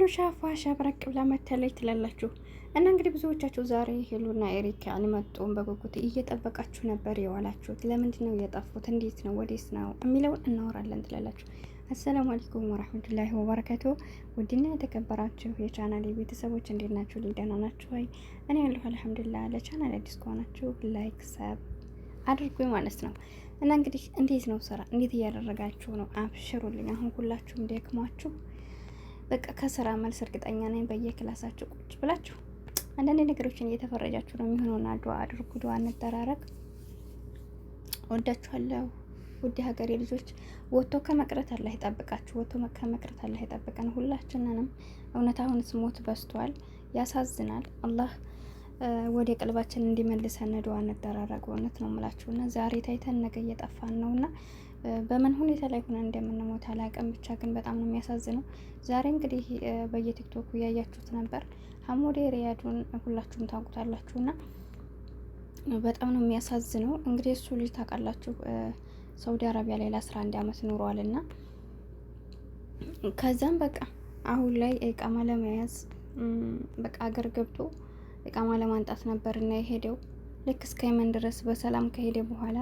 ሄሉሻ ፏሻ ብረቅ ብላ መተለይ ትላላችሁ። እና እንግዲህ ብዙዎቻችሁ ዛሬ ሄሉና ኤሪክ አልመጡም፣ በጉጉት እየጠበቃችሁ ነበር የዋላችሁት። ለምንድን ነው የጠፉት? እንዴት ነው? ወዴት ነው የሚለውን እናወራለን ትላላችሁ። አሰላሙ አለይኩም ወራህመቱላሂ ወበረካቱ። ውድና የተከበራችሁ የቻናል ቤተሰቦች እንዴት ናችሁ? ደህና ናችሁ ወይ? እኔ ያለሁ አልሐምዱሊላህ። ለቻናል አዲስ ከሆናችሁ ላይክ ሰብ አድርጉኝ ማለት ነው። እና እንግዲህ እንዴት ነው ስራ እንዴት እያደረጋችሁ ነው? አብሽሩልኝ። አሁን ሁላችሁም ደክሟችሁ በቃ ከስራ መልስ እርግጠኛ ነኝ በየክላሳችሁ ቁጭ ብላችሁ አንዳንድ ነገሮችን እየተፈረጃችሁ ነው የሚሆነውና ዱአ አድርጉ፣ ዱአ እንጠራረግ። ወዳችኋለሁ ውድ ሀገሬ ልጆች። ወጥቶ ከመቅረት አላህ ይጠብቃችሁ፣ ወጥቶ ከመቅረት አላህ ይጠብቀን ሁላችንንም። እውነት አሁንስ ሞት በዝቷል፣ ያሳዝናል። አላህ ወደ ቀልባችን እንዲመልሰን ዱአ እንጠራረግ። እውነት ነው የምላችሁና ዛሬ ታይተን ነገ እየጠፋን ነውና በምን ሁኔታ ላይ ሆነ እንደምንሞት አላውቅም። ብቻ ግን በጣም ነው የሚያሳዝነው። ዛሬ እንግዲህ በየቲክቶኩ እያያችሁት ነበር። ሐሙዴ ሪያዱን ሁላችሁም ታውቁታላችሁና በጣም ነው የሚያሳዝነው። እንግዲህ እሱ ልጅ ታውቃላችሁ ሳውዲ አረቢያ ላይ ለ11 ዓመት ኖሯልና ከዛም በቃ አሁን ላይ ኢቃማ ለመያዝ በቃ አገር ገብቶ ኢቃማ ለማንጣት ነበርና የሄደው። ልክ እስከ የመን ድረስ በሰላም ከሄደ በኋላ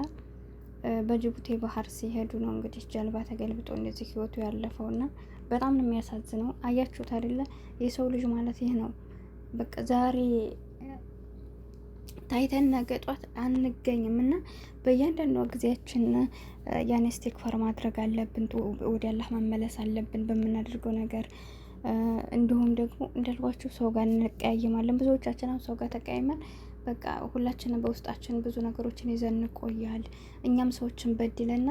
በጅቡቲ ባህር ሲሄዱ ነው እንግዲህ ጀልባ ተገልብጦ እንደዚህ ህይወቱ ያለፈውና በጣም ነው የሚያሳዝነው። አያችሁት አይደለ? የሰው ልጅ ማለት ይህ ነው። በቃ ዛሬ ታይተን ነገ ጧት አንገኝም እና በእያንዳንዱ ጊዜያችን ያን ኢስቲግፋር ማድረግ አለብን። ወደ አላህ መመለስ አለብን በምናደርገው ነገር። እንዲሁም ደግሞ እንዳልኳችሁ ሰው ጋር እንቀያየማለን። ብዙዎቻችን አሁን ሰው ጋር ተቀያይመን በቃ ሁላችንም በውስጣችን ብዙ ነገሮችን ይዘን እንቆያል። እኛም ሰዎችን በድለና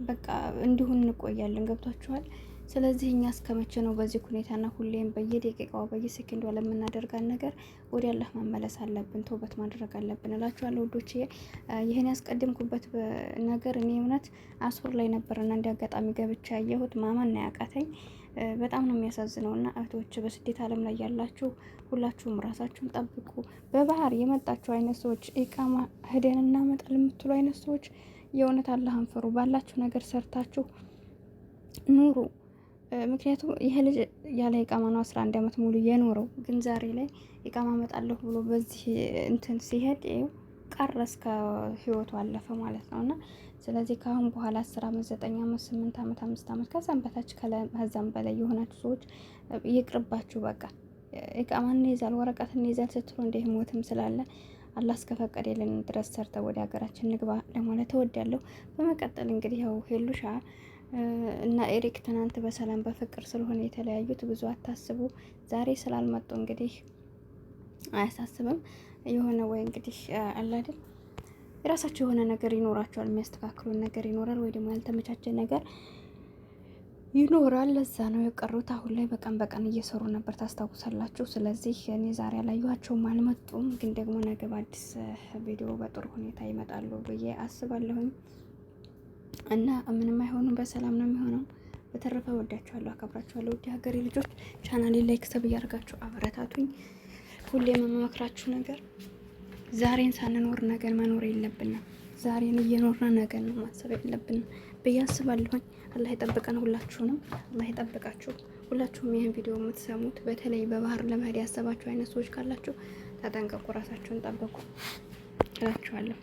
በቃ እንዲሁ እንቆያለን። ገብቷችኋል? ስለዚህ እኛ እስከመቼ ነው በዚህ ሁኔታና ሁሌም በየደቂቃው በየሰከንዱ ለምናደርጋን ነገር ወደ አላህ መመለስ አለብን፣ ተውበት ማድረግ አለብን እላችኋለሁ ውዶቼ። ይሄን ያስቀድምኩበት ነገር እኔ እውነት አሱር ላይ ነበርና እንደ አጋጣሚ ገብቻ ያየሁት ማመን ያቃተኝ። በጣም ነው የሚያሳዝነውና እህቶች በስደት ዓለም ላይ ያላችሁ ሁላችሁም ራሳችሁን ጠብቁ። በባህር የመጣችሁ አይነት ሰዎች ኢቃማ ሄደን እናመጣል የምትሉ አይነት ሰዎች የእውነት አላህን ፍሩ። ባላችሁ ነገር ሰርታችሁ ኑሩ። ምክንያቱም ይሄ ልጅ ያለ ኢቃማ ነው 11 ዓመት ሙሉ የኖረው። ግን ዛሬ ላይ ኢቃማ መጣለሁ ብሎ በዚህ እንትን ሲሄድ ቀረ፣ እስከ ህይወቱ አለፈ ማለት ነውና ስለዚህ ከአሁን በኋላ 10 ዓመት 9 ዓመት 8 ዓመት 5 ዓመት ከዛም በታች ከዛም በላይ የሆናችሁ ሰዎች ይቅርባችሁ። በቃ ኢቃማ እንይዛል ወረቀት እንይዛል ስትሉ እንዲህ ሞትም ስላለ አላህ እስከፈቀደልን ድረስ ሰርተው ወደ ሀገራችን ንግባ ለማለት እወዳለሁ። በመቀጠል እንግዲህ ያው ሄሉሻ እና ኤሪክ ትናንት በሰላም በፍቅር ስለሆነ የተለያዩት ብዙ አታስቡ። ዛሬ ስላልመጡ እንግዲህ አያሳስብም። የሆነ ወይ እንግዲህ አላድም የራሳቸው የሆነ ነገር ይኖራቸዋል፣ የሚያስተካክሉን ነገር ይኖራል፣ ወይ ደግሞ ያልተመቻቸ ነገር ይኖራል። ለዛ ነው የቀሩት። አሁን ላይ በቀን በቀን እየሰሩ ነበር ታስታውሳላችሁ። ስለዚህ እኔ ዛሬ አላየኋቸውም፣ አልመጡም። ግን ደግሞ ነገ በአዲስ ቪዲዮ በጥሩ ሁኔታ ይመጣሉ ብዬ አስባለሁኝ እና ምንም አይሆኑም፣ በሰላም ነው የሚሆነው። በተረፈ ወዳችኋለሁ፣ አከብራችኋለሁ። ውድ ሀገሬ ልጆች ቻናሌ ላይክ ሰብ እያደረጋችሁ አበረታቱኝ። ሁሌም የምመክራችሁ ነገር ዛሬን ሳንኖር ነገር መኖር የለብንም። ዛሬን እየኖርን ነገር ነው ማሰብ የለብንም ብዬ አስባለሁኝ። አላህ ይጠብቀን፣ ሁላችሁንም አላህ ይጠብቃችሁ። ሁላችሁም ይህን ቪዲዮ የምትሰሙት በተለይ በባህር ለመሄድ ያሰባችሁ አይነት ሰዎች ካላችሁ ተጠንቀቁ፣ ራሳችሁን ጠብቁ እላችኋለሁ።